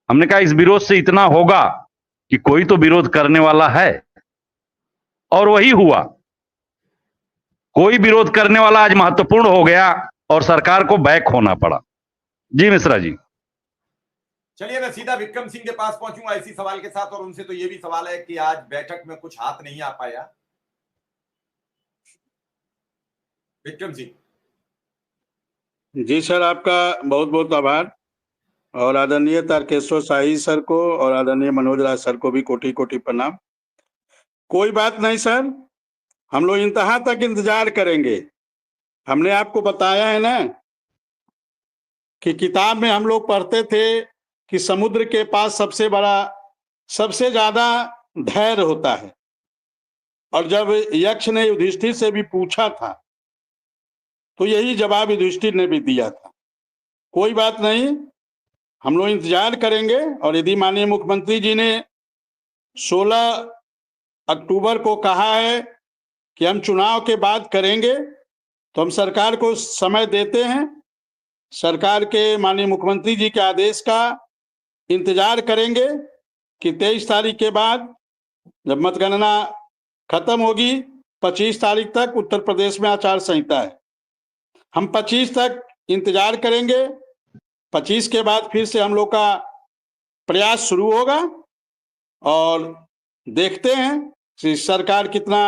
हमने कहा इस विरोध से इतना होगा कि कोई तो विरोध करने वाला है, और वही हुआ। कोई विरोध करने वाला आज महत्वपूर्ण हो गया और सरकार को बैक होना पड़ा। जी मिश्रा जी। चलिए मैं सीधा विक्रम सिंह के पास पहुंचूंगा इसी सवाल के साथ, और उनसे तो ये भी सवाल है कि आज बैठक में कुछ हाथ नहीं आ पाया। विक्रम सिंह जी सर, आपका बहुत बहुत आभार, और आदरणीय तारकेश्वर शाही सर को और आदरणीय मनोज राज सर को भी कोटि कोटि प्रणाम। कोई बात नहीं सर, हम लोग इंतहा तक इंतजार करेंगे। हमने आपको बताया है ना कि किताब में हम लोग पढ़ते थे कि समुद्र के पास सबसे बड़ा, सबसे ज्यादा धैर्य होता है। और जब यक्ष ने युधिष्ठिर से भी पूछा था तो यही जवाब युधिष्ठिर ने भी दिया था। कोई बात नहीं, हम लोग इंतजार करेंगे। और यदि माननीय मुख्यमंत्री जी ने 16 अक्टूबर को कहा है कि हम चुनाव के बाद करेंगे, तो हम सरकार को समय देते हैं। सरकार के माननीय मुख्यमंत्री जी के आदेश का इंतजार करेंगे कि 23 तारीख के बाद जब मतगणना खत्म होगी, 25 तारीख तक उत्तर प्रदेश में आचार संहिता है, हम 25 तक इंतजार करेंगे। 25 के बाद फिर से हम लोग का प्रयास शुरू होगा और देखते हैं कि सरकार कितना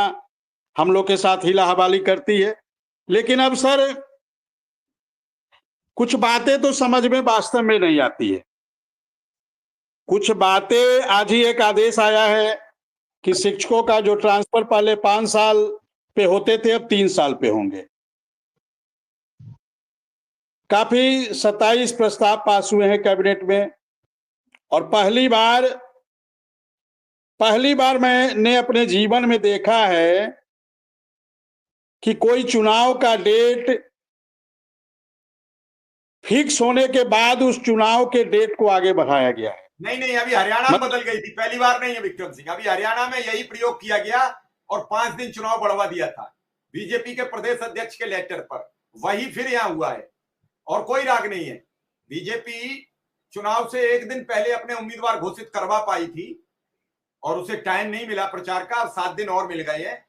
हम लोग के साथ हिला हवाली करती है। लेकिन अब सर कुछ बातें तो समझ में वास्तव में नहीं आती है। कुछ बातें, आज ही एक आदेश आया है कि शिक्षकों का जो ट्रांसफर पहले 5 साल पे होते थे अब 3 साल पे होंगे। काफी 27 प्रस्ताव पास हुए हैं कैबिनेट में, और पहली बार मैंने अपने जीवन में देखा है कि कोई चुनाव का डेट फिक्स होने के बाद उस चुनाव के डेट को आगे बढ़ाया गया है। नहीं, अभी हरियाणा में बदल गई थी, पहली बार नहीं है विक्रम सिंह। अभी हरियाणा में यही प्रयोग किया गया और 5 दिन चुनाव बढ़वा दिया था बीजेपी के प्रदेश अध्यक्ष के लेटर पर। वही फिर यहां हुआ है और कोई राग नहीं है। बीजेपी चुनाव से एक दिन पहले अपने उम्मीदवार घोषित करवा पाई थी और उसे टाइम नहीं मिला प्रचार का, अब 7 दिन और मिल गए हैं।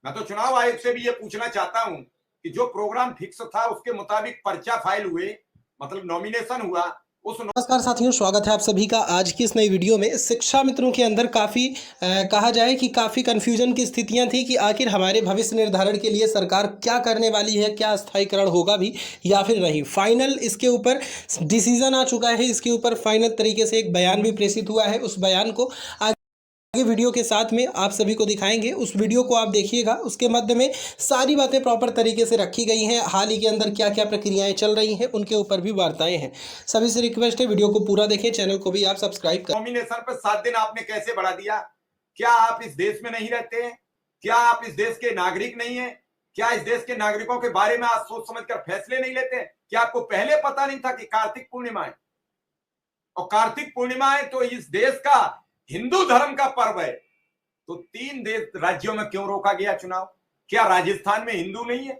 मैं तो चुनाव आयोग से भी ये पूछना चाहता हूं कि जो प्रोग्राम फिक्स था उसके मुताबिक पर्चा फाइल हुए, मतलब नॉमिनेशन हुआ, उस। नमस्कार साथियों, स्वागत है आप सभी का आज की इस नई वीडियो में। शिक्षा मित्रों के अंदर काफ़ी कहा जाए कि काफ़ी कन्फ्यूजन की स्थितियां थी कि आखिर हमारे भविष्य निर्धारण के लिए सरकार क्या करने वाली है, क्या स्थायीकरण होगा भी या फिर नहीं। फाइनल इसके ऊपर डिसीजन आ चुका है, इसके ऊपर फाइनल तरीके से एक बयान भी प्रेषित हुआ है। उस बयान को आगे वीडियो के साथ में आप सभी को दिखाएंगे, उस वीडियो को आप देखिएगा। उसके मध्य में सारी बातें प्रॉपर तरीके से रखी गई हैं। हाल ही के अंदर क्या क्या प्रक्रियाएं चल रही हैं उनके ऊपर भी वार्ताएं हैं। सभी से रिक्वेस्ट है वीडियो को पूरा देखें, चैनल को भी आप सब्सक्राइब करें। नॉमिनेशन पर 7 दिन आपने कैसे बढ़ा दिया? क्या आप इस देश में नहीं रहते हैं? क्या आप इस देश के नागरिक नहीं है? क्या इस देश के नागरिकों के बारे में आप सोच समझकर फैसले नहीं लेते? क्या आपको पहले पता नहीं था कि कार्तिक पूर्णिमा है? और कार्तिक पूर्णिमा है तो इस देश का हिंदू धर्म का पर्व है, तो 3 देश राज्यों में क्यों रोका गया चुनाव? क्या राजस्थान में हिंदू नहीं है?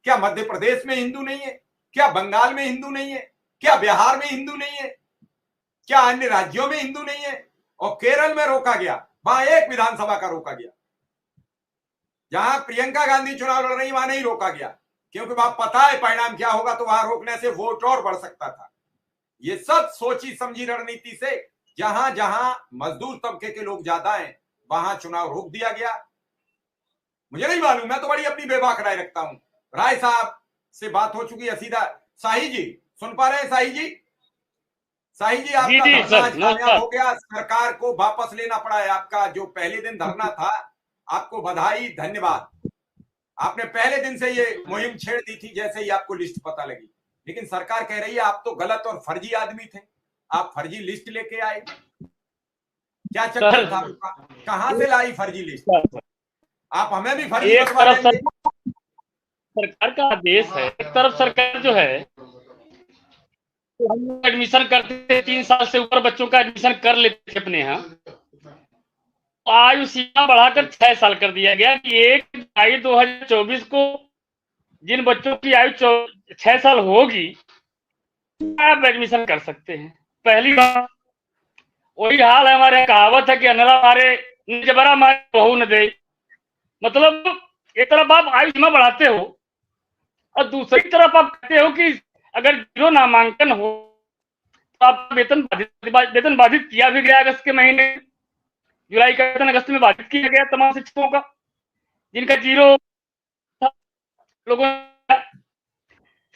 क्या मध्य प्रदेश में हिंदू नहीं है? क्या बंगाल में हिंदू नहीं है? क्या बिहार में हिंदू नहीं है? क्या अन्य राज्यों में हिंदू नहीं है? और केरल में रोका गया, वहां एक विधानसभा का रोका गया। जहां प्रियंका गांधी चुनाव लड़ रही वहां नहीं रोका गया, क्योंकि वहां पता है परिणाम क्या होगा, तो वहां रोकने से वोट और बढ़ सकता था। ये सब सोची समझी रणनीति से जहां जहां मजदूर तबके के लोग ज्यादा हैं वहां चुनाव रोक दिया गया। मुझे नहीं मालूम, मैं तो बड़ी अपनी बेबाक राय रखता हूं। राय साहब से बात हो चुकी है सीधा। शाही जी सुन पा रहे हैं? शाही जी, आपका धरना कामयाब हो गया, सरकार को वापस लेना पड़ा है। आपका जो पहले दिन धरना था, आपको बधाई, धन्यवाद। आपने पहले दिन से ये मुहिम छेड़ दी थी जैसे ही आपको लिस्ट पता लगी। लेकिन सरकार कह रही है आप तो गलत और फर्जी आदमी थे, आप फर्जी लिस्ट लेके आए। क्या चक्कर था आपका? कहां से लाई फर्जी लिस्ट? आप हमें भी फर्जी बनवा देंगे? सरकार का आदेश है, एक तरफ सरकार जो है तो हम एडमिशन करते थे, 3 साल से ऊपर बच्चों का एडमिशन कर लेते थे अपने यहाँ। आयु सीमा बढ़ाकर 6 साल कर दिया गया कि 1 जुलाई 2024 को जिन बच्चों की आयु 6 साल होगी आप एडमिशन कर सकते हैं। पहली बात। वही हाल है हमारे, कहावत है कि अनला मारे जबरा मारे बहू न दे। मतलब एक तरफ आप आयु सीमा बढ़ाते हो और दूसरी तरफ आप कहते हो कि अगर 0 नामांकन हो तो आप वेतन बाधित किया भी गया अगस्त के महीने, जुलाई का वेतन अगस्त में बाधित किया गया तमाम शिक्षकों का जिनका 0 लोगों।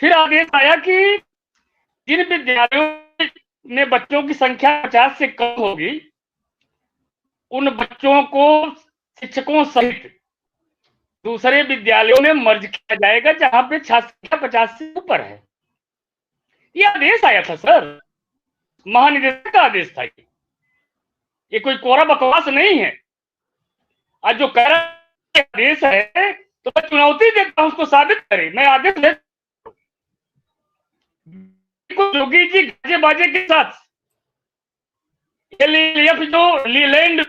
फिर आदेश आया कि जिन विद्यालयों में बच्चों की संख्या 50 से कम होगी उन बच्चों को शिक्षकों सहित दूसरे विद्यालयों में मर्ज किया जाएगा जहां पे छात्र संख्या 50 से ऊपर है। ये आदेश आया था सर, महानिदेशक का आदेश था। ये कोई कोरा बकवास नहीं है। आज जो कह रहा है आदेश है तो मैं चुनौती देता हूं उसको साबित करे। मैं आदेश दे योगी जी गाजे बाजे के साथ जो लीलैंड